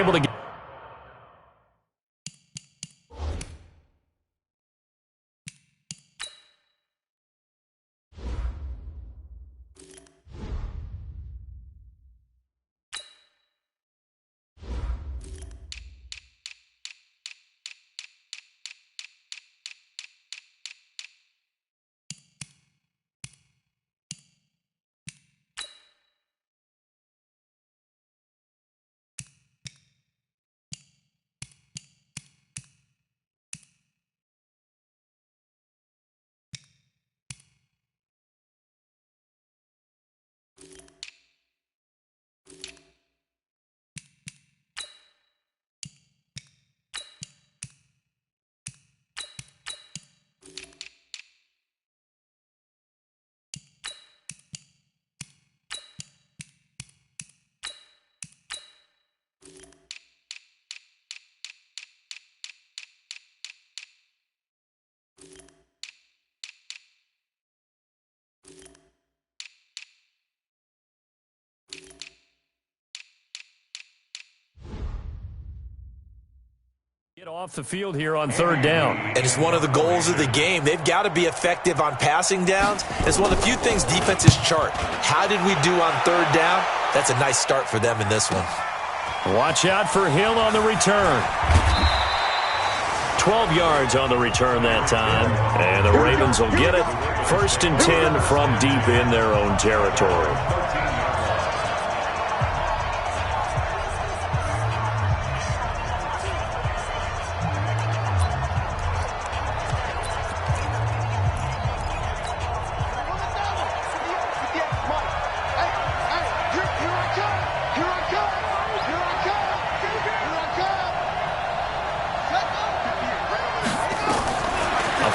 able to get. Get off the field here on third down. And it's one of the goals of the game. They've got to be effective on passing downs. It's one of the few things defenses chart. How did we do on third down? That's a nice start for them in this one. Watch out for Hill on the return. 12 yards on the return that time. And the Ravens will get it. 1st and 10 from deep in their own territory.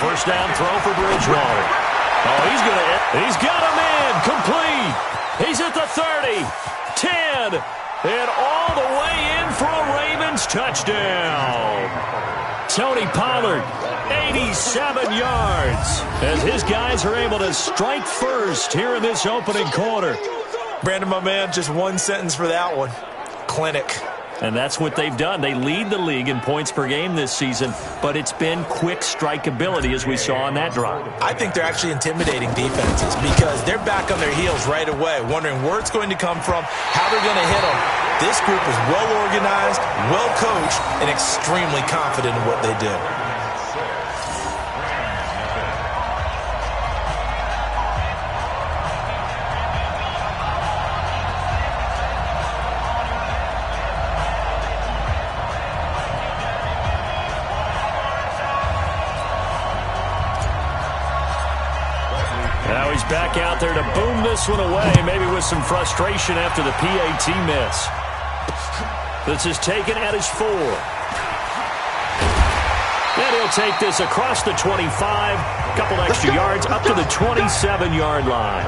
First down throw for Bridgewater. Oh, he's got him in. Complete. He's at the 30, 10, and all the way in for a Ravens touchdown. Tony Pollard, 87 yards, as his guys are able to strike first here in this opening quarter. Brandon, my man, just one sentence for that one. Clinic. And that's what they've done. They lead the league in points per game this season, but it's been quick strikeability as we saw on that drive. I think they're actually intimidating defenses because they're back on their heels right away, wondering where it's going to come from, how they're going to hit them. This group is well organized, well coached, and extremely confident in what they do. Now he's back out there to boom this one away, maybe with some frustration after the PAT miss. This is taken at his 4. And he'll take this across the 25, a couple extra yards up to the 27-yard line.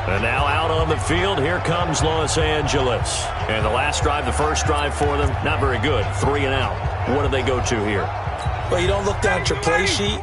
And now out on the field, here comes Los Angeles. And the last drive, the first drive for them, not very good. 3 and out. What do they go to here? Well, you don't look down at your play sheet.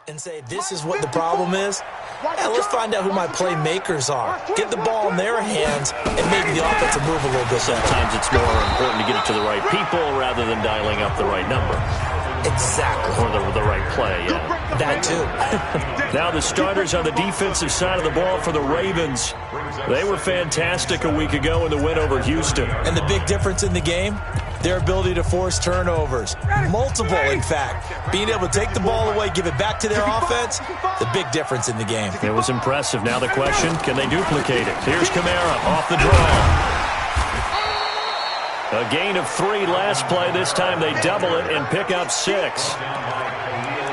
And say, this is what the problem is. Yeah, let's find out who my playmakers are. Get the ball in their hands and maybe the offense will move a little bit. Sometimes it's more important to get it to the right people rather than dialing up the right number. Exactly. Or the right play, yeah. That too. Now the starters on the defensive side of the ball for the Ravens. They were fantastic a week ago in the win over Houston. And the big difference in the game? Their ability to force turnovers. Multiple, in fact. Being able to take the ball away, give it back to their offense, the big difference in the game. It was impressive. Now the question, can they duplicate it? Here's Kamara off the draw. A gain of 3 last play. This time they double it and pick up 6.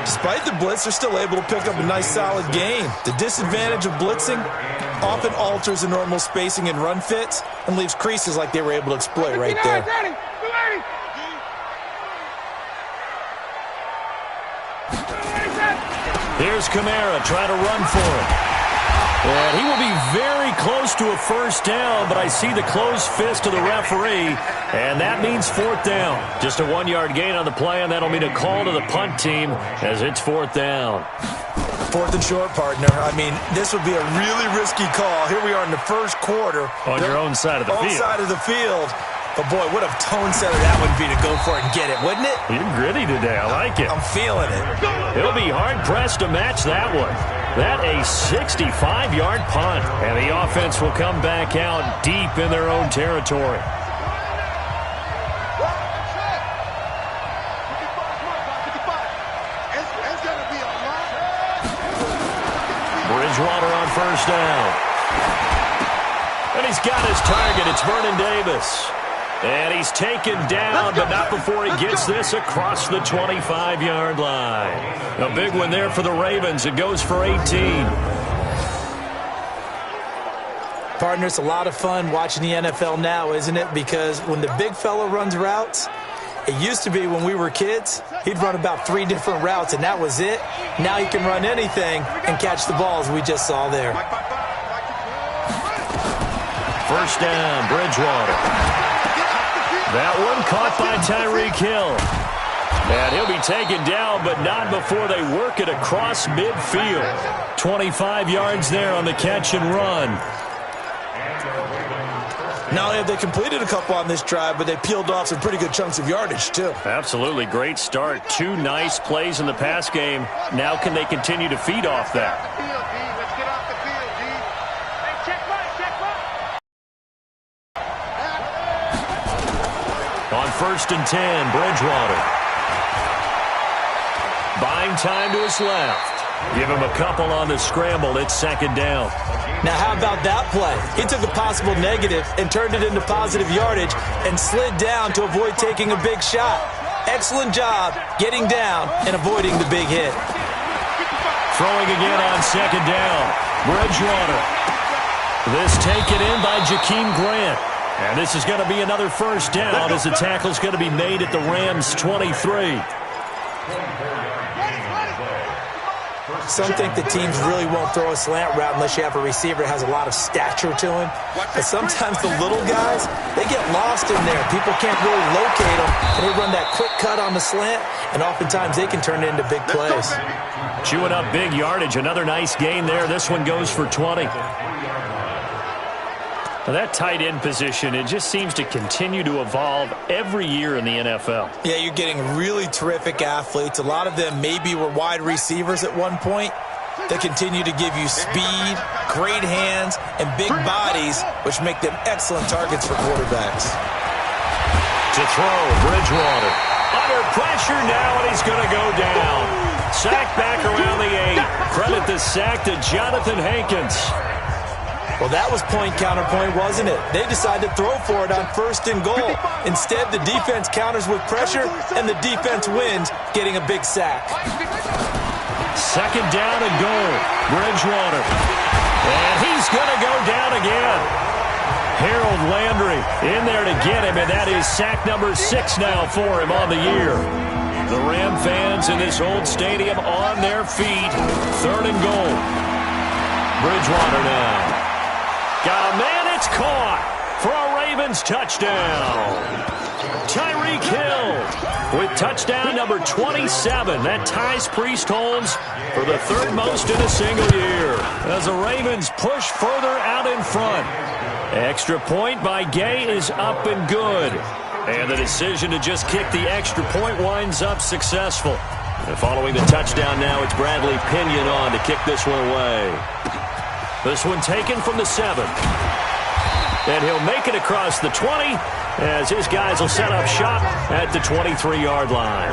Despite the blitz, they're still able to pick up a nice, solid gain. The disadvantage of blitzing often alters the normal spacing and run fits and leaves creases like they were able to exploit right there. Here's Kamara trying to run for it. And he will be very close to a first down, but I see the closed fist of the referee, and that means fourth down. Just a 1-yard gain on the play, and that'll mean a call to the punt team as it's fourth down. Fourth and short, partner. I mean, this would be a really risky call. Here we are in the first quarter. On your own side of the field. On side of the field. But, boy, what a tone setter that would be to go for it and get it, wouldn't it? You're gritty today. I like it. I'm feeling it. He'll be hard-pressed to match that one. That a 65-yard punt. And the offense will come back out deep in their own territory. Bridgewater on first down. And he's got his target. It's Vernon Davis. And he's taken down, but not before he gets this across the 25-yard line. A big one there for the Ravens. It goes for 18. Partner, it's a lot of fun watching the NFL now, isn't it? Because when the big fella runs routes, it used to be when we were kids, he'd run about 3 different routes, and that was it. Now he can run anything and catch the balls we just saw there. First down, Bridgewater. That one caught by Tyreek Hill. And he'll be taken down, but not before they work it across midfield. 25 yards there on the catch and run. Not only have they completed a couple on this drive, but they peeled off some pretty good chunks of yardage, too. Absolutely. Great start. 2 nice plays in the pass game. Now can they continue to feed off that? On first and 10, Bridgewater. Buying time to his left. Give him a couple on the scramble. It's second down. Now, how about that play? He took a possible negative and turned it into positive yardage and slid down to avoid taking a big shot. Excellent job getting down and avoiding the big hit. Throwing again on second down. Bridgewater. This taken in by Jakeem Grant. And this is going to be another first down as the tackle's going to be made at the Rams' 23. Some think the teams really won't throw a slant route unless you have a receiver that has a lot of stature to him. But sometimes the little guys, they get lost in there. People can't really locate them, and they run that quick cut on the slant, and oftentimes they can turn it into big plays. Chewing up big yardage. Another nice gain there. This one goes for 20. Now that tight end position, it just seems to continue to evolve every year in the NFL. Yeah, you're getting really terrific athletes. A lot of them maybe were wide receivers at one point. They continue to give you speed, great hands, and big bodies, which make them excellent targets for quarterbacks. To throw, Bridgewater. Under pressure now, and he's going to go down. Sack back around the 8. Credit the sack to Jonathan Hankins. Well, that was point-counterpoint, wasn't it? They decided to throw for it on first and goal. Instead, the defense counters with pressure, and the defense wins, getting a big sack. Second down and goal. Bridgewater. And he's going to go down again. Harold Landry in there to get him, and that is sack number 6 now for him on the year. The Ram fans in this old stadium on their feet. Third and goal. Bridgewater now. Got a man, it's caught for a Ravens touchdown. Tyreek Hill with touchdown number 27. That ties Priest Holmes for the 3rd most in a single year as the Ravens push further out in front. Extra point by Gay is up and good. And the decision to just kick the extra point winds up successful. And following the touchdown now, it's Bradley Pinion on to kick this one away. This one taken from the 7. And he'll make it across the 20 as his guys will set up shop at the 23-yard line.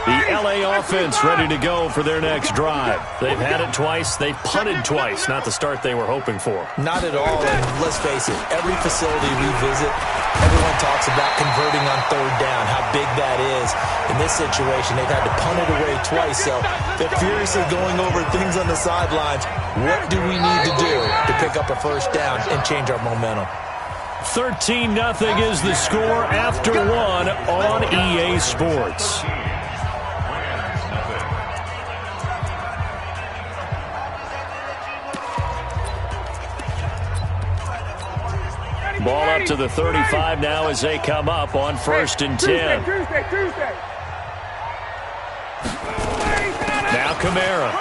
The L.A. offense ready to go for their next drive. They've had it twice. They've punted twice. Not the start they were hoping for. Not at all. And let's face it, every facility we visit, everyone talks about converting on third down, how big that is. In this situation, they've had to punt it away twice, so they're furiously going over things on the sidelines. What do we need to do to pick up a first down and change our momentum? 13-0 is the score after one on EA Sports. Ball up to the 35 now as they come up on 1st and 10. Now Kamara.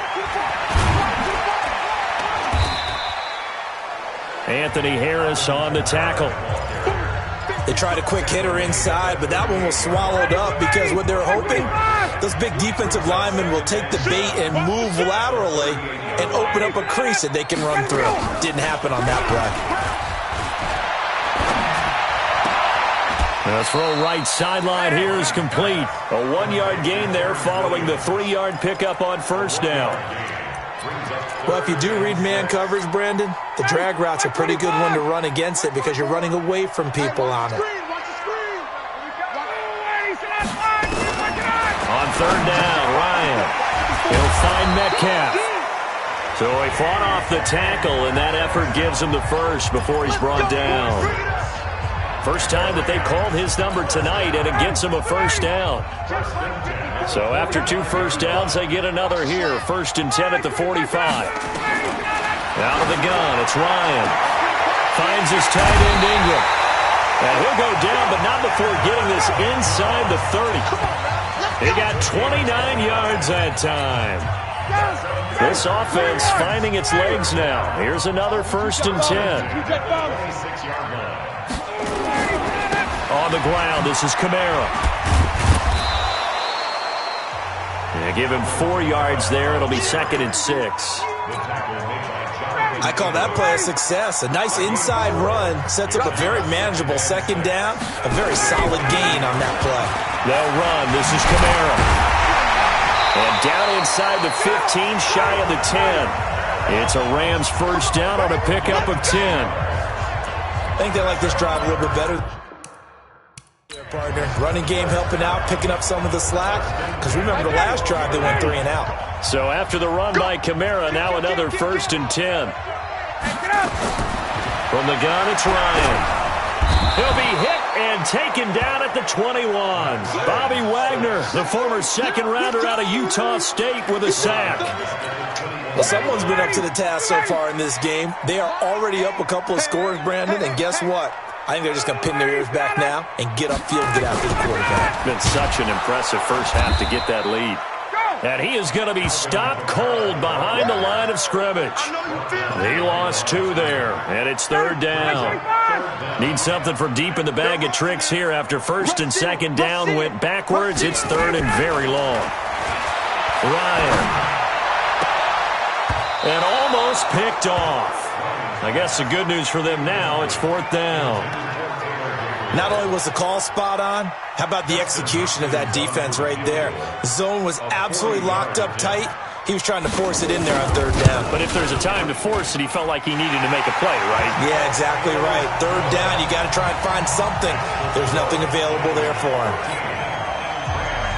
Anthony Harris on the tackle. They tried a quick hitter inside, but that one was swallowed up because what they're hoping, those big defensive linemen will take the bait and move laterally and open up a crease that they can run through. Didn't happen on that play. The throw right sideline here is complete. A 1-yard gain there following the 3-yard pickup on first down. Well, if you do read man coverage, Brandon, the drag route's a pretty good one to run against it because you're running away from people on it. On third down, Ryan. He'll find Metcalf. So he fought off the tackle, and that effort gives him the first before he's brought down. First time that they've called his number tonight, and it gets him a first down. So after 2 first downs, they get another here. 1st and 10 at the 45. Out of the gun, it's Ryan. Finds his tight end, Ingram. And he'll go down, but not before getting this inside the 30. He got 29 yards that time. This offense finding its legs now. Here's another 1st and 10. On the ground, this is Kamara. They give him 4 yards there. It'll be 2nd and 6. I call that play a success. A nice inside run sets up a very manageable 2nd down. A very solid gain on that play. They'll run. This is Kamara. And down inside the 15, shy of the 10. It's a Rams first down on a pickup of 10. I think they like this drive a little bit better. Partner. Running game helping out, picking up some of the slack. Because remember the last drive, they went 3 and out. So after the run by Kamara, now another 1st and 10. From the gun, it's Ryan. He'll be hit and taken down at the 21. Bobby Wagner, the former 2nd-rounder out of Utah State with a sack. Well, someone's been up to the task so far in this game. They are already up a couple of scores, Brandon, and guess what? I think they're just going to pin their ears back now and get upfield and get after the quarterback. It's been such an impressive first half to get that lead. And he is going to be stopped cold behind the line of scrimmage. He lost 2 there, and it's 3rd down. Need something from deep in the bag of tricks here after 1st and 2nd down went backwards. It's 3rd and very long. Ryan. And almost picked off. I guess the good news for them now, it's 4th down. Not only was the call spot on, how about the execution of that defense right there? The zone was absolutely locked up tight. He was trying to force it in there on 3rd down. But if there's a time to force it, he felt like he needed to make a play, right? Yeah, exactly right. 3rd down, you got to try and find something. There's nothing available there for him.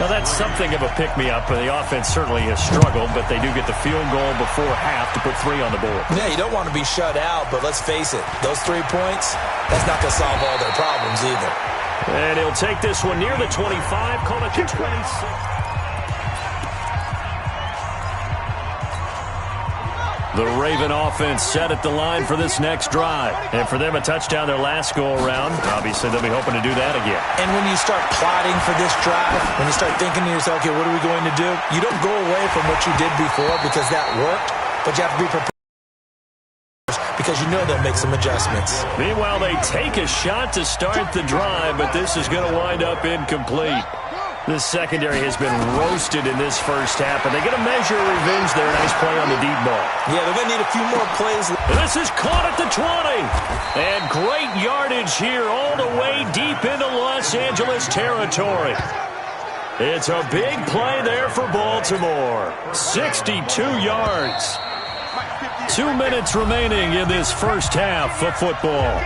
Now, that's something of a pick-me-up. The offense certainly has struggled, but they do get the field goal before half to put 3 on the board. Yeah, you don't want to be shut out, but let's face it, those 3 points, that's not going to solve all their problems either. And he'll take this one near the 25, call it the 26. The Raven offense set at the line for this next drive. And for them, a touchdown their last go-around. Obviously, they'll be hoping to do that again. And when you start plotting for this drive, when you start thinking to yourself, okay, what are we going to do? You don't go away from what you did before because that worked, but you have to be prepared because you know they'll make some adjustments. Meanwhile, they take a shot to start the drive, but this is going to wind up incomplete. This secondary has been roasted in this first half, and they get a measure of revenge there. Nice play on the deep ball. Yeah, they're going to need a few more plays. This is caught at the 20. And great yardage here all the way deep into Los Angeles territory. It's a big play there for Baltimore. 62 yards. 2 minutes remaining in this first half of football.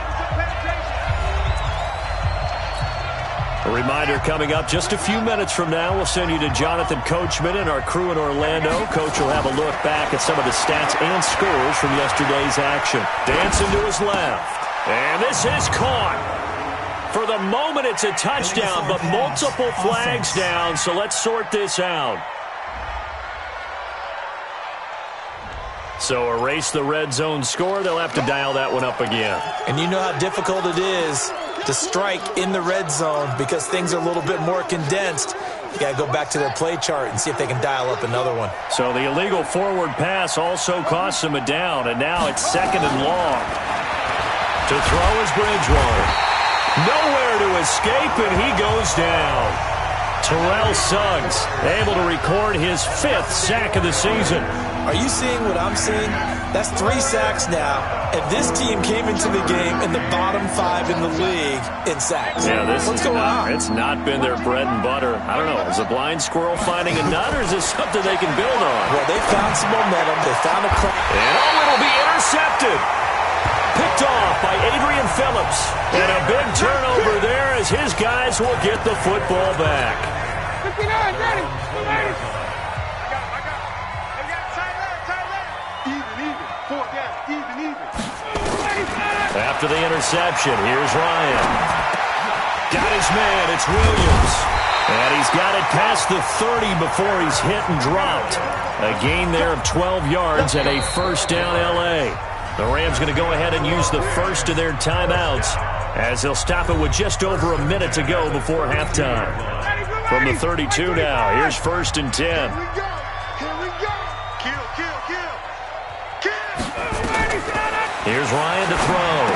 A reminder coming up just a few minutes from now, we'll send you to Jonathan Coachman and our crew in Orlando. Coach will have a look back at some of the stats and scores from yesterday's action. Dancing to his left. And this is caught. For the moment, it's a touchdown, but multiple flags down, so let's sort this out. So erase the red zone score. They'll have to dial that one up again. And you know how difficult it is to strike in the red zone because things are a little bit more condensed. You got to go back to their play chart and see if they can dial up another one. So the illegal forward pass also costs them a down, and now it's 2nd and long. To throw is Bridgewater. Nowhere to escape, and he goes down. Terrell Suggs able to record his 5th sack of the season. Are you seeing what I'm seeing? That's 3 sacks now, and this team came into the game in the bottom 5 in the league in sacks. Yeah, what's going on? It's not been their bread and butter. I don't know. Is a blind squirrel finding a nut, or is this something they can build on? Well, they found some momentum. They found a crack. And it'll be intercepted. Picked off by Adrian Phillips. And a big turnover there as his guys will get the football back. 59, ready. After the interception, here's Ryan. Got his man, it's Williams. And he's got it past the 30 before he's hit and dropped. A gain there of 12 yards and a first down L.A. The Rams going to go ahead and use the first of their timeouts as they'll stop it with just over a minute to go before halftime. From the 32 now, here's 1st and 10. Here we go. Kill. Here's Ryan to throw.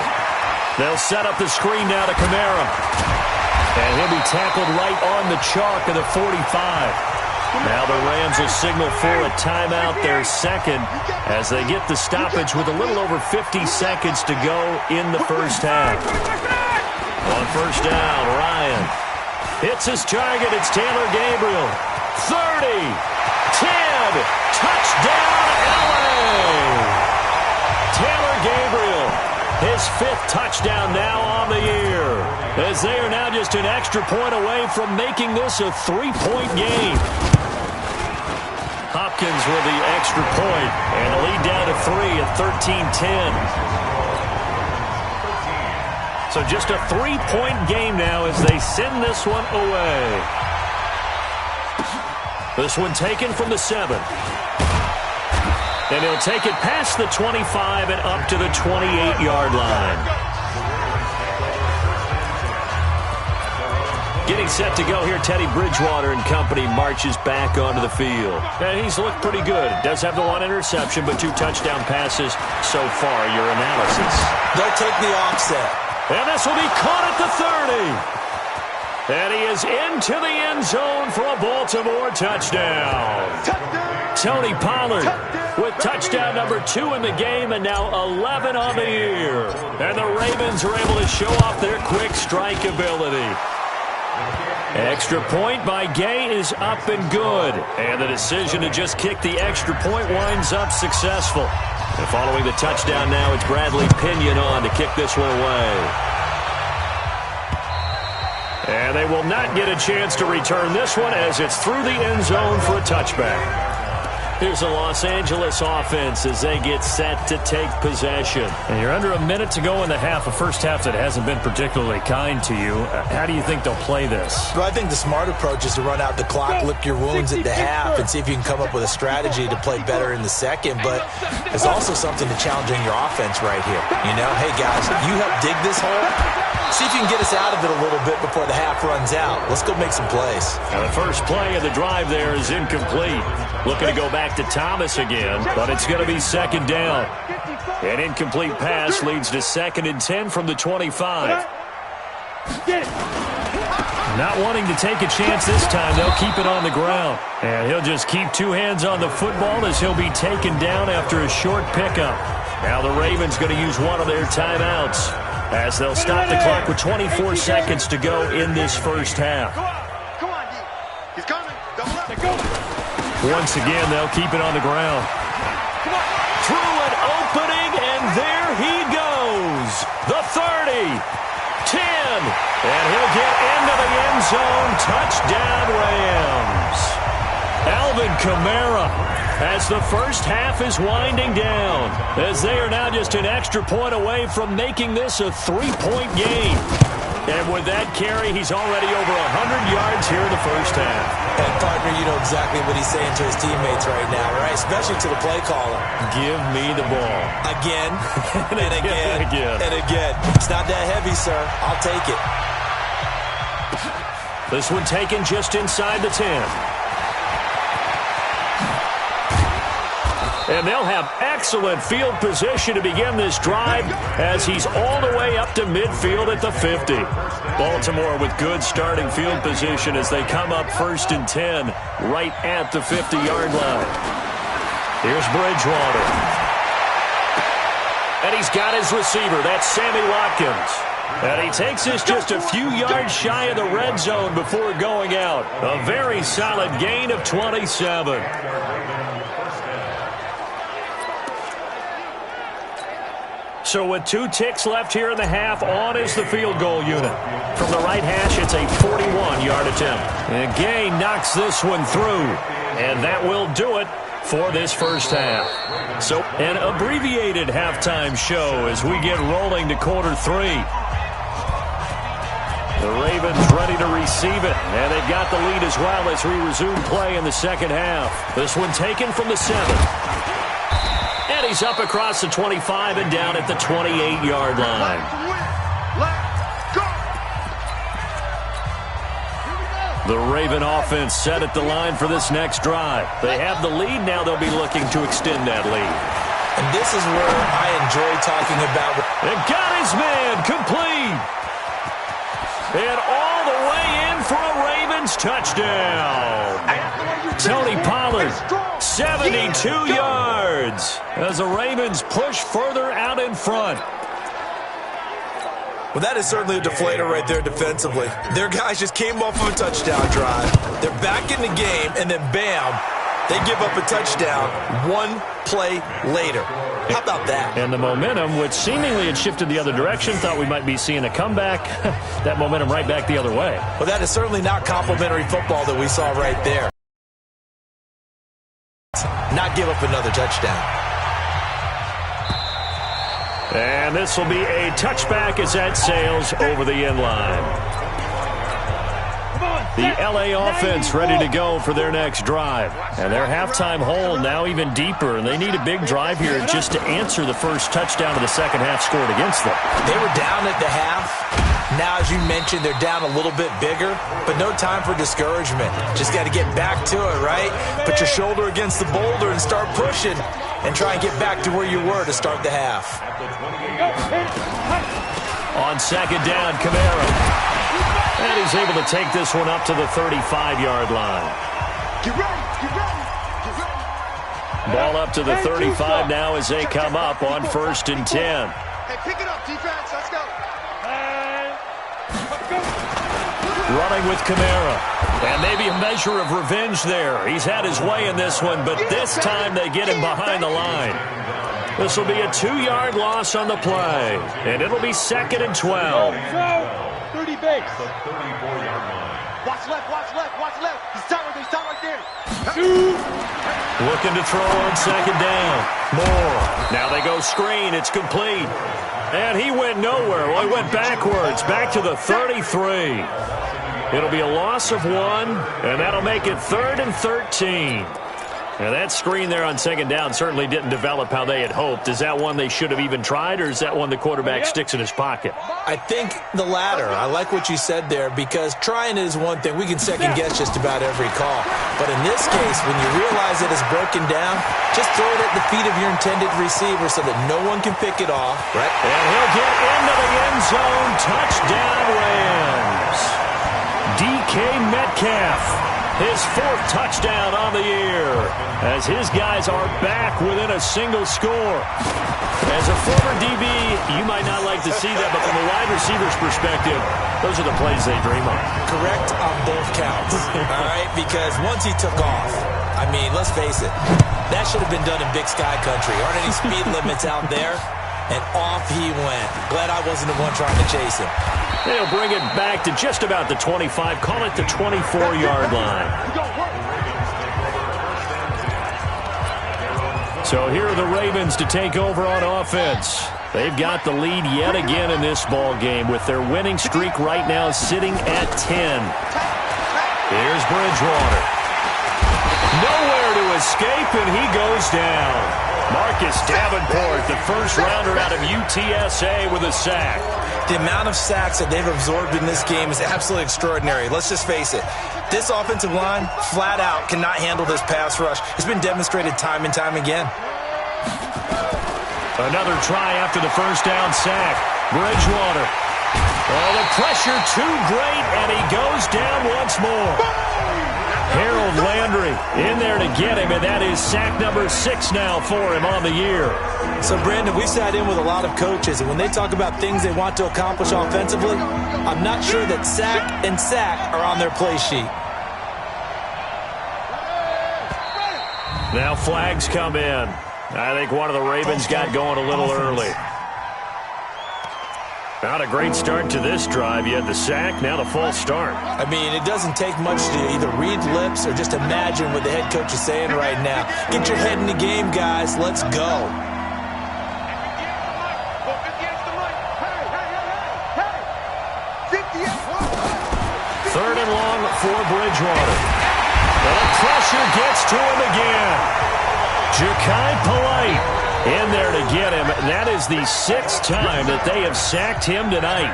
They'll set up the screen now to Kamara. And he'll be tackled right on the chalk of the 45. Now the Rams will signal for a timeout, their 2nd, as they get the stoppage with a little over 50 seconds to go in the first half. On 1st down, Ryan hits his target. It's Taylor Gabriel. 30, 10, touchdown, L.A. Taylor Gabriel, his 5th touchdown now on the year, as they are now just an extra point away from making this a 3-point game. Hopkins with the extra point, and the lead down to 3 at 13-10. So just a 3-point game now as they send this one away. This one taken from the 7. And he'll take it past the 25 and up to the 28-yard line. Getting set to go here, Teddy Bridgewater and company marches back onto the field. And he's looked pretty good. Does have the 1 interception, but 2 touchdown passes so far. Your analysis. They'll take the offset. And this will be caught at the 30. And he is into the end zone for a Baltimore touchdown. Tony Pollard with touchdown number 2 in the game, and now 11 on the year. And the Ravens are able to show off their quick strike ability. Extra point by Gay is up and good. And the decision to just kick the extra point winds up successful. And following the touchdown now, it's Bradley Pinion on to kick this one away. And they will not get a chance to return this one as it's through the end zone for a touchback. Here's the Los Angeles offense as they get set to take possession. And you're under a minute to go in the half, a first half that hasn't been particularly kind to you. How do you think they'll play this? Well, I think the smart approach is to run out the clock, lick your wounds at the half, and see if you can come up with a strategy to play better in the second. But there's also something to challenging your offense right here. You know, hey, guys, you help dig this hole. See if you can get us out of it a little bit before the half runs out. Let's go make some plays. Now the first play of the drive there is incomplete. Looking to go back to Thomas again, but it's going to be 2nd down. An incomplete pass leads to 2nd and 10 from the 25. Not wanting to take a chance this time, they'll keep it on the ground. And he'll just keep 2 hands on the football as he'll be taken down after a short pickup. Now the Ravens going to use one of their timeouts as they'll stop the clock with 24 seconds to go in this first half. Come on, D. He's coming. Double up. Go. Once again, they'll keep it on the ground. Through an opening, and there he goes. The 30. And he'll get into the end zone. Touchdown, Rams. Alvin Kamara, as the first half is winding down, as they are now just an extra point away from making this a 3-point game. And with that carry, he's already over 100 yards here in the first half. And, partner, you know exactly what he's saying to his teammates right now, right? Especially to the play caller. Give me the ball. Again, and again, and again. It's not that heavy, sir. I'll take it. This one taken just inside the 10. And they'll have excellent field position to begin this drive as he's all the way up to midfield at the 50. Baltimore with good starting field position as they come up 1st and 10 right at the 50-yard line. Here's Bridgewater. And he's got his receiver. That's Sammy Watkins. And he takes this just a few yards shy of the red zone before going out. A very solid gain of 27. So with 2 ticks left here in the half, on is the field goal unit. From the right hash, it's a 41-yard attempt. And Gay knocks this one through. And that will do it for this first half. So an abbreviated halftime show as we get rolling to quarter 3. The Ravens ready to receive it, and they've got the lead as well as we resume play in the second half. This one taken from the 7. And he's up across the 25 and down at the 28-yard line. The Raven offense set at the line for this next drive. They have the lead. Now they'll be looking to extend that lead. And this is where I enjoy talking about. And got his man complete. And all the way in for a Ravens touchdown. Tony Pollard, 72 yards as the Ravens push further out in front. Well, that is certainly a deflator right there defensively. Their guys just came off of a touchdown drive. They're back in the game, and then bam, they give up a touchdown 1 play later. How about that? And the momentum, which seemingly had shifted the other direction, thought we might be seeing a comeback. That momentum right back the other way. Well, that is certainly not complimentary football that we saw right there. Not give up another touchdown. And this will be a touchback as that sails over the end line. The LA offense ready to go for their next drive. And their halftime hole now even deeper. And they need a big drive here just to answer the first touchdown of the second half scored against them. They were down at the half. Now, as you mentioned, they're down a little bit bigger, but no time for discouragement. Just got to get back to it, right? Put your shoulder against the boulder and start pushing and try and get back to where you were to start the half. On second down, Kamara. And he's able to take this one up to the 35-yard line. Get ready, get ready, get ready. Ball up to the 35 now as they come up on 1st and 10. Hey, pick it up, defense. Let's go. Running with Kamara. And maybe a measure of revenge there. He's had his way in this one, but this time they get him behind the line. This will be a 2-yard loss on the play. And it'll be 2nd and 12. 30 base. Watch left, watch left, watch left. He's tight right there. Looking to throw on second down. Moore. Now they go screen. It's complete. And he went nowhere. Well, he went backwards, back to the 33. It'll be a loss of 1, and that'll make it 3rd and 13. Now, that screen there on second down certainly didn't develop how they had hoped. Is that one they should have even tried, or is that one the quarterback sticks in his pocket? I think the latter. I like what you said there, because trying is one thing. We can second-guess just about every call. But in this case, when you realize it is broken down, just throw it at the feet of your intended receiver so that no one can pick it off. Right? And he'll get into the end zone. Touchdown, Rams. DK Metcalf. His 4th touchdown on the year as his guys are back within a single score. As a former DB, you might not like to see that, but from a wide receiver's perspective, those are the plays they dream of. Correct on both counts, all right? Because once he took off, I mean, let's face it, that should have been done in Big Sky Country. Aren't any speed limits out there? And off he went. Glad I wasn't the one trying to chase him. They'll bring it back to just about the 25. Call it the 24-yard line. So here are the Ravens to take over on offense. They've got the lead yet again in this ball game with their winning streak right now sitting at 10. Here's Bridgewater. Nowhere to escape, and he goes down. Marcus Davenport, the first rounder out of UTSA with a sack. The amount of sacks that they've absorbed in this game is absolutely extraordinary. Let's just face it. This offensive line, flat out, cannot handle this pass rush. It's been demonstrated time and time again. Another try after the first down sack. Bridgewater. Oh, the pressure too great, and he goes down once more. Harold Landry in there to get him, and that is sack number 6 now for him on the year. So, Brandon, we sat in with a lot of coaches, and when they talk about things they want to accomplish offensively, I'm not sure that sack and sack are on their play sheet. Now flags come in. I think one of the Ravens got going a little early. Not a great start to this drive. You had the sack, now the false start. I mean, it doesn't take much to either read lips or just imagine what the head coach is saying right now. Get your head in the game, guys. Let's go. Third and long for Bridgewater. The pressure gets to him again. Jachai Polite in there to get him. That is the 6th time that they have sacked him tonight.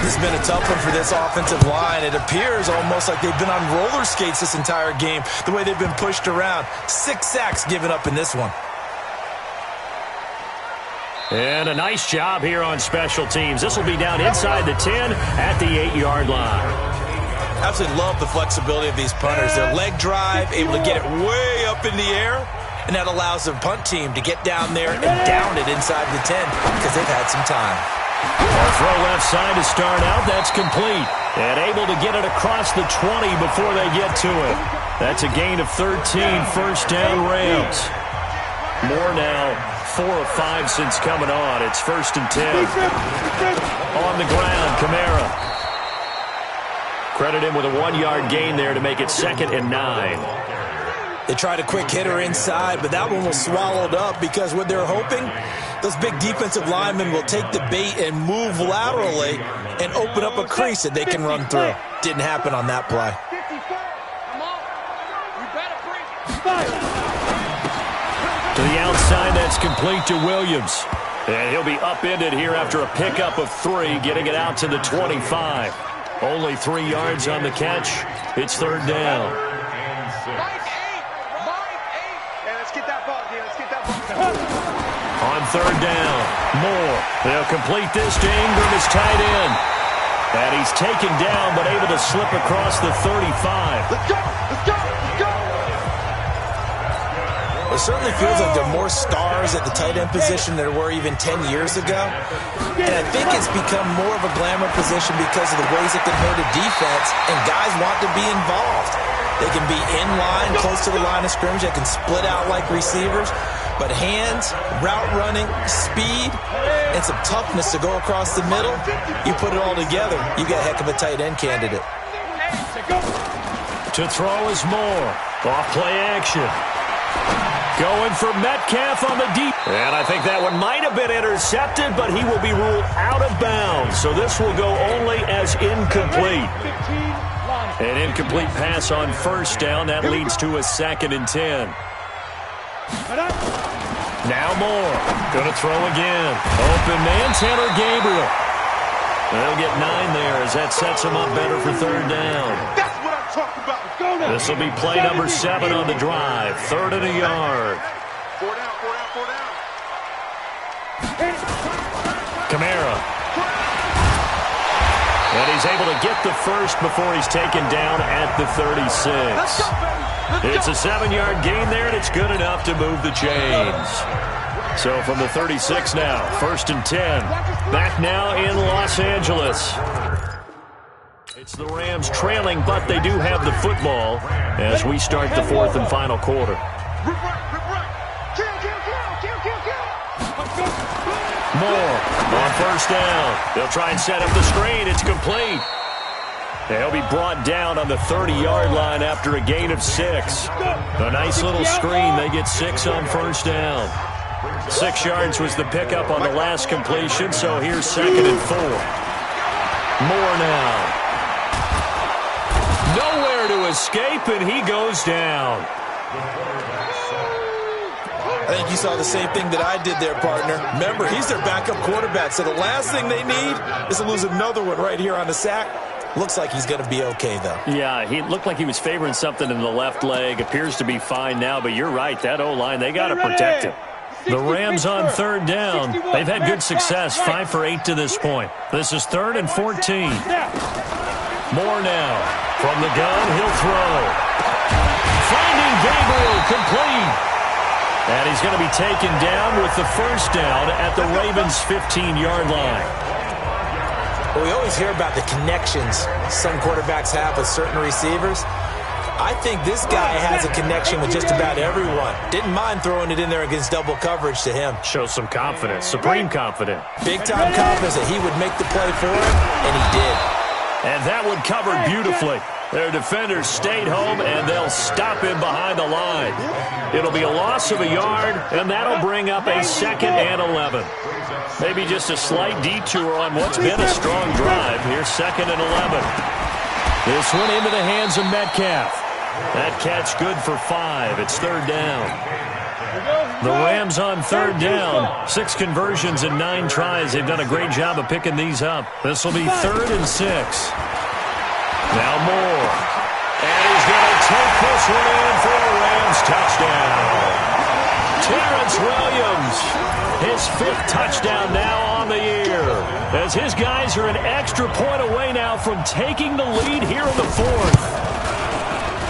This has been a tough one for this offensive line. It appears almost like they've been on roller skates this entire game, the way they've been pushed around. 6 sacks given up in this one. And a nice job here on special teams. This will be down inside the 10 at the 8-yard line. Absolutely love the flexibility of these punters. Their leg drive, able to get it way up in the air, and that allows the punt team to get down there and down it inside the 10 because they've had some time. A throw left side to start out. That's complete. And able to get it across the 20 before they get to it. That's a gain of 13, first down Rams. More now, 4 of 5 since coming on. It's 1st and 10. On the ground, Kamara. Credit him with a 1-yard gain there to make it 2nd and 9. They tried a quick hitter inside, but that one was swallowed up because what they're hoping, those big defensive linemen will take the bait and move laterally and open up a crease that they can run through. Didn't happen on that play. To the outside, that's complete to Williams. And he'll be upended here after a pickup of 3, getting it out to the 25. Only 3 yards on the catch. It's 3rd down. On 3rd down, Moore. They'll complete this to Ingram as tight end. And he's taken down but able to slip across the 35. Let's go! Let's go! Let's go! It certainly feels like there are more stars at the tight end position than there were even 10 years ago. And I think it's become more of a glamour position because of the ways it can hurt a defense, and guys want to be involved. They can be in line, close to the line of scrimmage. They can split out like receivers. But hands, route running, speed, and some toughness to go across the middle, you put it all together, you got a heck of a tight end candidate. To throw is Moore. Off play action. Going for Metcalf on the deep. And I think that one might have been intercepted, but he will be ruled out of bounds. So this will go only as incomplete. An incomplete pass on 1st down. That leads to a 2nd and 10. Now Moore. Going to throw again. Open man, Tanner Gabriel. They'll get 9 there as that sets him up better for 3rd down. That's what I'm talking about. Let's go now. This will be play number 7 on the drive. 3rd and a yard. 4 down, 4 down, 4 down. Kamara. And he's able to get the first before he's taken down at the 36. Let's go, baby. It's a 7-yard gain there, and it's good enough to move the chains. So from the 36 now, 1st and 10. Back now in Los Angeles. It's the Rams trailing, but they do have the football as we start the 4th and final quarter. Moore on first down. They'll try and set up the screen. It's complete. They'll be brought down on the 30-yard line after a gain of 6. A nice little screen. They get 6 on first down. 6 yards was the pickup on the last completion, so here's 2nd and 4. Moore now. Nowhere to escape, and he goes down. I think you saw the same thing that I did there, partner. Remember, he's their backup quarterback, so the last thing they need is to lose another one right here on the sack. Looks like he's going to be okay, though. Yeah, he looked like he was favoring something in the left leg. Appears to be fine now, but you're right. That O-line, they got to protect him. The Rams on 3rd down. They've had good success, 5 for 8 to this point. This is 3rd and 14. Moore now. From the gun, he'll throw. Finding Gabriel, complete. And he's going to be taken down with the first down at the Ravens' 15-yard line. Well, we always hear about the connections some quarterbacks have with certain receivers. I think this guy has a connection with just about everyone. Didn't mind throwing it in there against double coverage to him. Shows some confidence, supreme confidence. Big-time confidence that he would make the play for him, and he did. And that one covered beautifully. Their defenders stayed home, and they'll stop him behind the line. It'll be a loss of a yard, and that'll bring up a 2nd and 11. Maybe just a slight detour on what's been a strong drive. Here's 2nd and 11. This one into the hands of Metcalf. That catch good for 5. It's 3rd down. The Rams on 3rd down. 6 conversions in 9 tries. They've done a great job of picking these up. This will be 3rd and 6. Now Moore. And he's going to take this one in for a Rams touchdown. Terrence Williams, his 5th touchdown now on the year. As his guys are an extra point away now from taking the lead here in the 4th.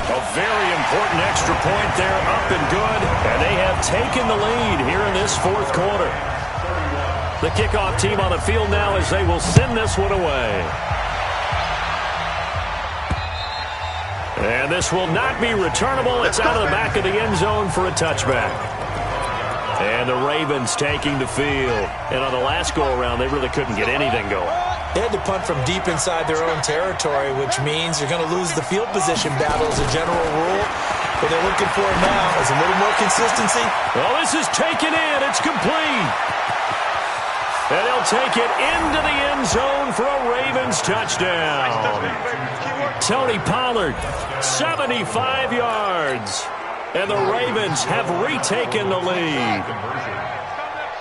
A very important extra point there, up and good. And they have taken the lead here in this 4th quarter. The kickoff team on the field now as they will send this one away. And this will not be returnable. It's out of the back of the end zone for a touchback. And the Ravens taking the field. And on the last go-around, they really couldn't get anything going. They had to punt from deep inside their own territory, which means you're going to lose the field position battle as a general rule. What they're looking for now is a little more consistency. Well, this is taken in. It's complete. And he'll take it into the end zone for a Ravens touchdown. Tony Pollard, 75 yards. And the Ravens have retaken the lead.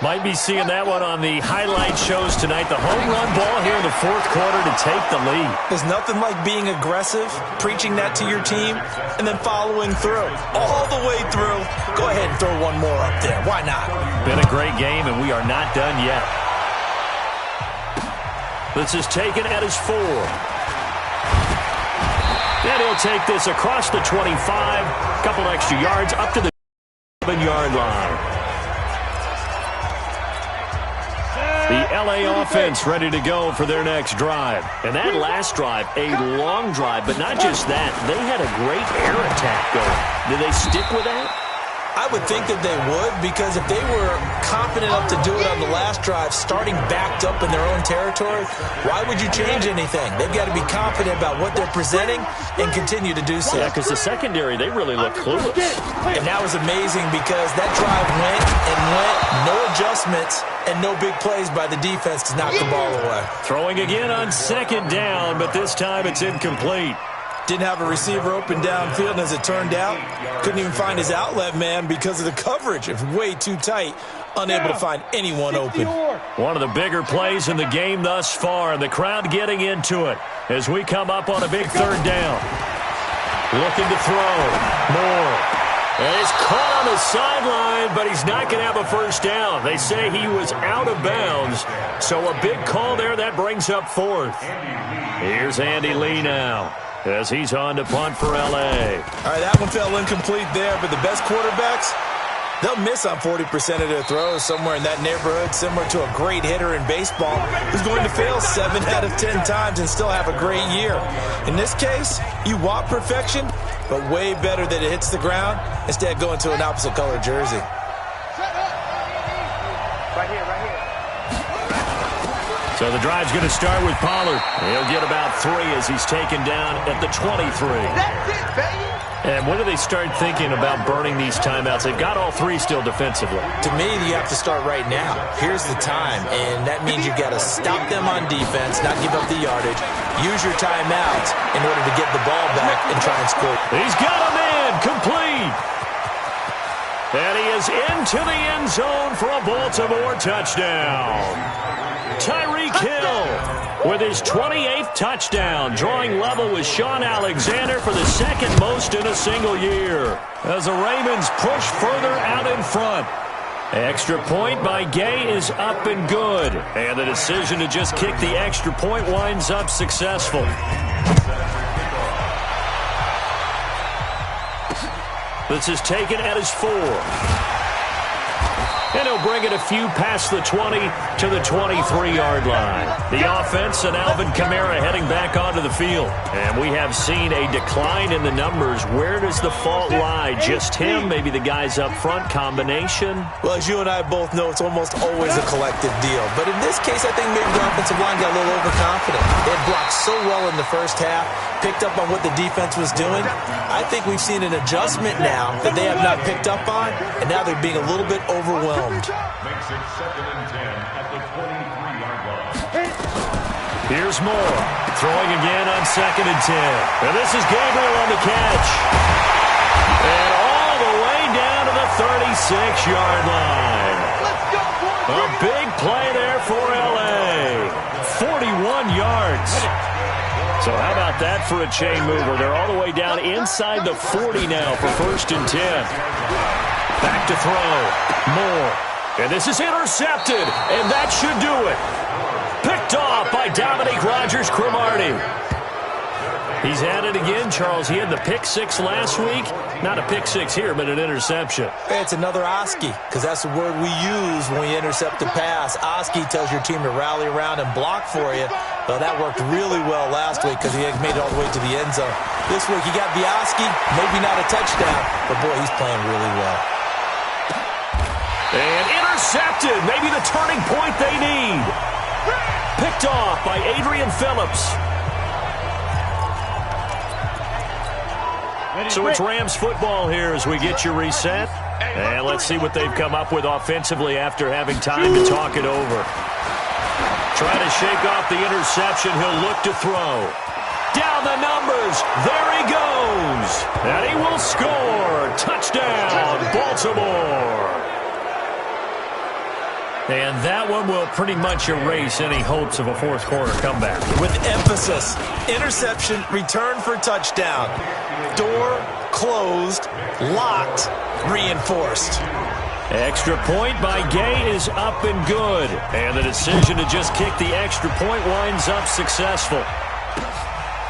Might be seeing that one on the highlight shows tonight. The home run ball here in the 4th quarter to take the lead. There's nothing like being aggressive, preaching that to your team, and then following through. All the way through. Go ahead and throw one more up there. Why not? Been a great game, and we are not done yet. This is taken at his 4. And he'll take this across the 25. Couple extra yards up to the 7-yard line. The L.A. offense ready to go for their next drive. And that last drive, a long drive, but not just that. They had a great air attack going. Did they stick with that? I would think that they would, because if they were confident enough to do it on the last drive, starting backed up in their own territory, why would you change anything? They've got to be confident about what they're presenting and continue to do so. Yeah, because the secondary, they really looked clueless. And that was amazing because that drive went and went, no adjustments, and no big plays by the defense to knock the ball away. Throwing again on 2nd down, but this time it's incomplete. Didn't have a receiver open downfield, and as it turned out, couldn't even find his outlet man because of the coverage. It was way too tight, unable to find anyone open. One of the bigger plays in the game thus far, and the crowd getting into it as we come up on a big 3rd down. Looking to throw. Moore. And he's caught on the sideline, but he's not going to have a first down. They say he was out of bounds, so a big call there. That brings up 4th. Here's Andy Lee now, as he's on to punt for L.A. All right, that one fell incomplete there, but the best quarterbacks, they'll miss on 40% of their throws, somewhere in that neighborhood, similar to a great hitter in baseball who's going to fail 7 out of 10 times and still have a great year. In this case, you want perfection, but way better that it hits the ground instead of going to an opposite color jersey. Right here, right here. So the drive's going to start with Pollard. He'll get about 3 as he's taken down at the 23. That's it, baby. And when do they start thinking about burning these timeouts? They've got all 3 still defensively. To me, you have to start right now. Here's the time, and that means you've got to stop them on defense, not give up the yardage, use your timeouts in order to get the ball back and try and score. He's got a man, complete. And he is into the end zone for a Baltimore touchdown. Tyreek Hill with his 28th touchdown, drawing level with Shaun Alexander for the second most in a single year. As the Ravens push further out in front. Extra point by Gay is up and good. And the decision to just kick the extra point winds up successful. This is taken at his 4. And he'll bring it a few past the 20 to the 23-yard line. The offense and Alvin Kamara heading back onto the field. And we have seen a decline in the numbers. Where does the fault lie? Just him? Maybe the guys up front? Combination? Well, as you and I both know, it's almost always a collective deal. But in this case, I think maybe the offensive line got a little overconfident. They had blocked so well in the first half, picked up on what the defense was doing. I think we've seen an adjustment now that they have not picked up on, and now they're being a little bit overwhelmed. Makes it 2nd and 10 at the 23-yard line. Here's Moore, throwing again on 2nd and 10. And this is Gabriel on the catch. And all the way down to the 36-yard line. Let's go, boys. A big play there for L.A. 41 yards. So how about that for a chain mover? They're all the way down inside the 40 now for 1st and 10. Back to throw. Moore. And this is intercepted. And that should do it. Picked off by Dominique Rodgers-Cromartie. He's had it again, Charles. He had the pick 6 last week. Not a pick 6 here, but an interception. It's another Oski, because that's the word we use when we intercept a pass. Oski tells your team to rally around and block for you. Well, that worked really well last week because he made it all the way to the end zone. This week he got the Oski, maybe not a touchdown, but boy, he's playing really well. And intercepted. Maybe the turning point they need. Picked off by Adrian Phillips. So it's Rams football here as we get you reset. And let's see what they've come up with offensively after having time to talk it over. Try to shake off the interception. He'll look to throw. Down the numbers. There he goes. And he will score. Touchdown, Baltimore. And that one will pretty much erase any hopes of a fourth quarter comeback. With emphasis, interception, return for touchdown. Door closed, locked, reinforced. Extra point by Gay is up and good. And the decision to just kick the extra point winds up successful.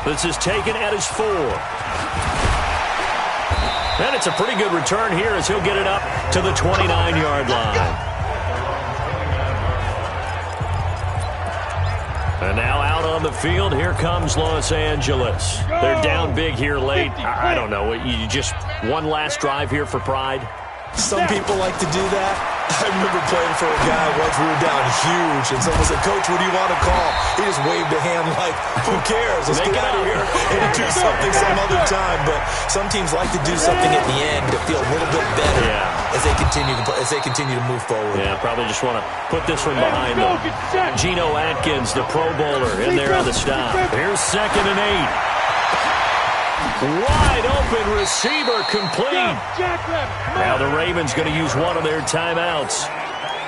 This is taken at his 4. And it's a pretty good return here as he'll get it up to the 29-yard line. And now out on the field, here comes Los Angeles. They're down big here late. I don't know. You just one last drive here for pride? Some people like to do that. I remember playing for a guy once. We were down huge, and someone said, "Coach, what do you want to call?" He just waved a hand like, "Who cares? Let's get out of here and do something some other time." But some teams like to do something at the end to feel a little bit better as they continue to play, as they continue to move forward. Yeah, probably just want to put this one behind them. Geno Atkins, the Pro Bowler, in there on the stop. Here's 2nd and 8. Wide open receiver complete. Now the Ravens going to use one of their timeouts.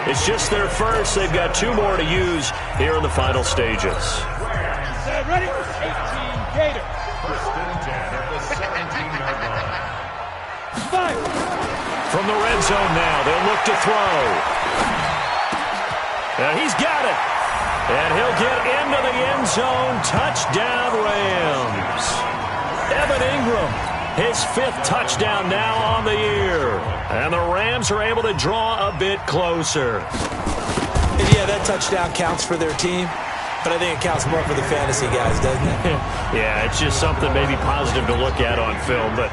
It's just their first. They've got 2 more to use here in the final stages. Ready? 18 Gators. 1st and 10 at the 17-yard line. 5. From the red zone now, they'll look to throw. And he's got it. And he'll get into the end zone. Touchdown, Rams. Evan Ingram, his 5th touchdown now on the year. And the Rams are able to draw a bit closer. And yeah, that touchdown counts for their team, but I think it counts more for the fantasy guys, doesn't it? Yeah, it's just something maybe positive to look at on film, but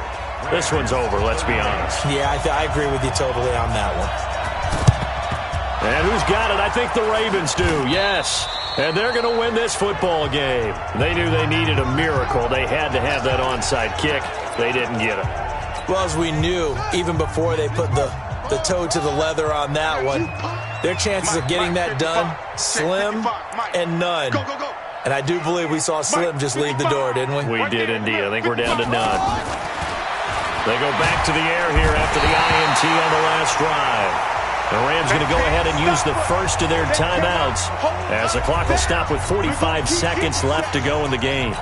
this one's over, let's be honest. Yeah, I agree with you totally on that one. And who's got it? I think the Ravens do, yes. And they're going to win this football game. They knew they needed a miracle. They had to have that onside kick. They didn't get it. Well, as we knew, even before they put the toe to the leather on that one, their chances of getting that done, slim and none. And I do believe we saw Slim just leave the door, didn't we? We did indeed. I think we're down to none. They go back to the air here after the INT on the last drive. The Rams going to go ahead and use the first of their timeouts as the clock will stop with 45 seconds left to go in the game.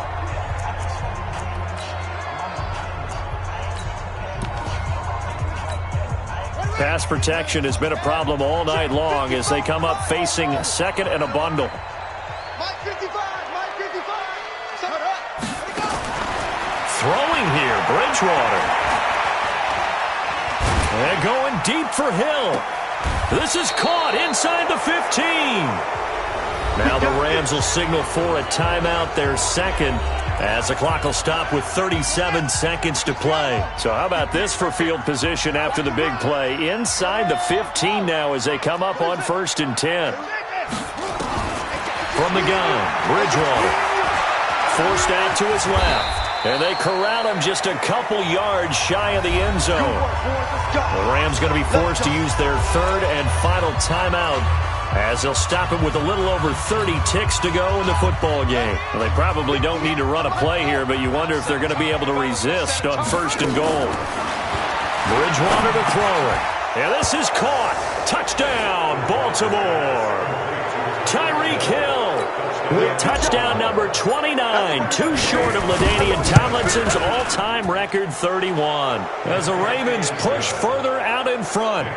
Pass protection has been a problem all night long as they come up facing second and a bundle. Throwing here, Bridgewater. And going deep for Hill. This is caught inside the 15. Now the Rams will signal for a timeout, their second, as the clock will stop with 37 seconds to play. So how about this for field position after the big play? Inside the 15 now as they come up on 1st and 10. From the gun, Bridgewater. Forced out to his left. And they corral him just a couple yards shy of the end zone. The Rams going to be forced to use their third and final timeout as they'll stop him with a little over 30 ticks to go in the football game. Well, they probably don't need to run a play here, but you wonder if they're going to be able to resist on 1st and goal. Bridgewater to throw it. And this is caught. Touchdown, Baltimore. Tyreek Hill with touchdown number 29, too short of LaDainian Tomlinson's all-time record 31. As the Ravens push further out in front.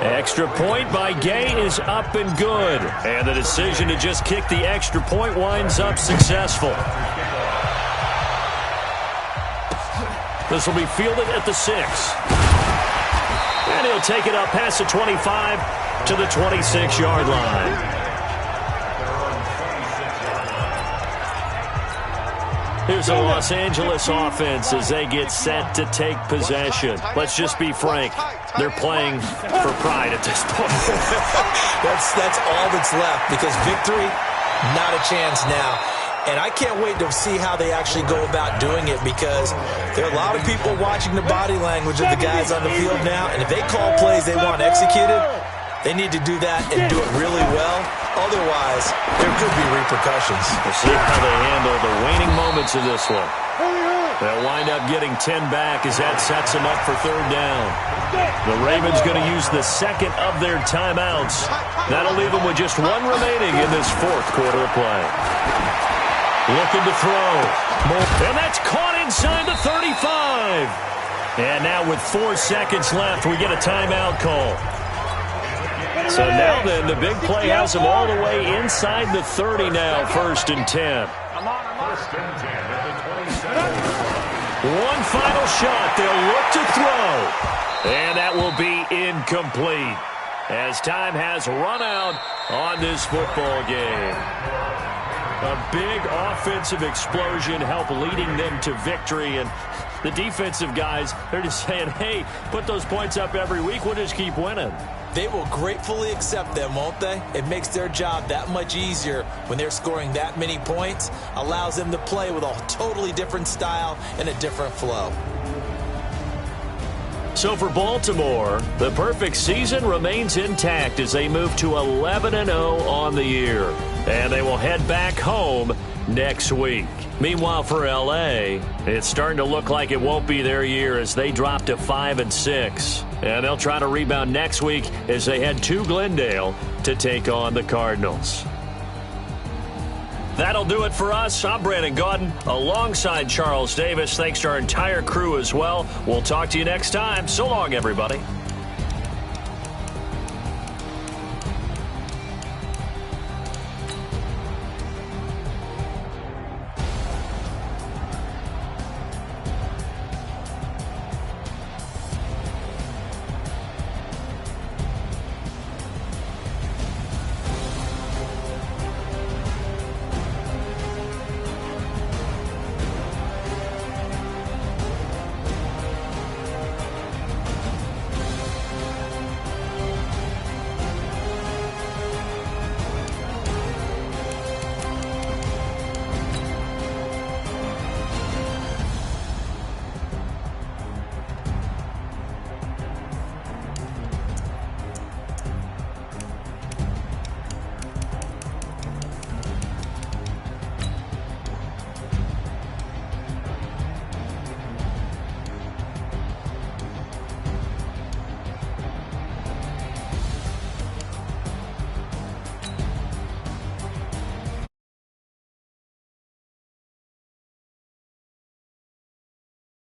Extra point by Gay is up and good. And the decision to just kick the extra point winds up successful. This will be fielded at the 6. And he'll take it up past the 25 to the 26-yard line. Here's the Los Angeles offense as they get set to take possession. Let's just be frank. They're playing for pride at this point. That's all that's left because victory, not a chance now. And I can't wait to see how they actually go about doing it because there are a lot of people watching the body language of the guys on the field now. And if they call plays they want executed, they need to do that and do it really well. Otherwise, there could be repercussions. We'll see how they handle the waning moments of this one. They'll wind up getting 10 back as that sets them up for 3rd down. The Ravens going to use the second of their timeouts. That'll leave them with just one remaining in this 4th quarter of play. Looking to throw. And that's caught inside the 35. And now with 4 seconds left, we get a timeout call. So now then, the big play has them all the way inside the 30 now, 1st and 10. One final shot. They'll look to throw. And that will be incomplete as time has run out on this football game. A big offensive explosion helped leading them to victory. And the defensive guys, they're just saying, hey, put those points up every week. We'll just keep winning. They will gratefully accept them, won't they? It makes their job that much easier when they're scoring that many points. Allows them to play with a totally different style and a different flow. So for Baltimore, the perfect season remains intact as they move to 11-0 on the year. And they will head back home next week. Meanwhile, for L.A., it's starting to look like it won't be their year as they drop to 5-6. And they'll try to rebound next week as they head to Glendale to take on the Cardinals. That'll do it for us. I'm Brandon Gaudin alongside Charles Davis. Thanks to our entire crew as well. We'll talk to you next time. So long, everybody.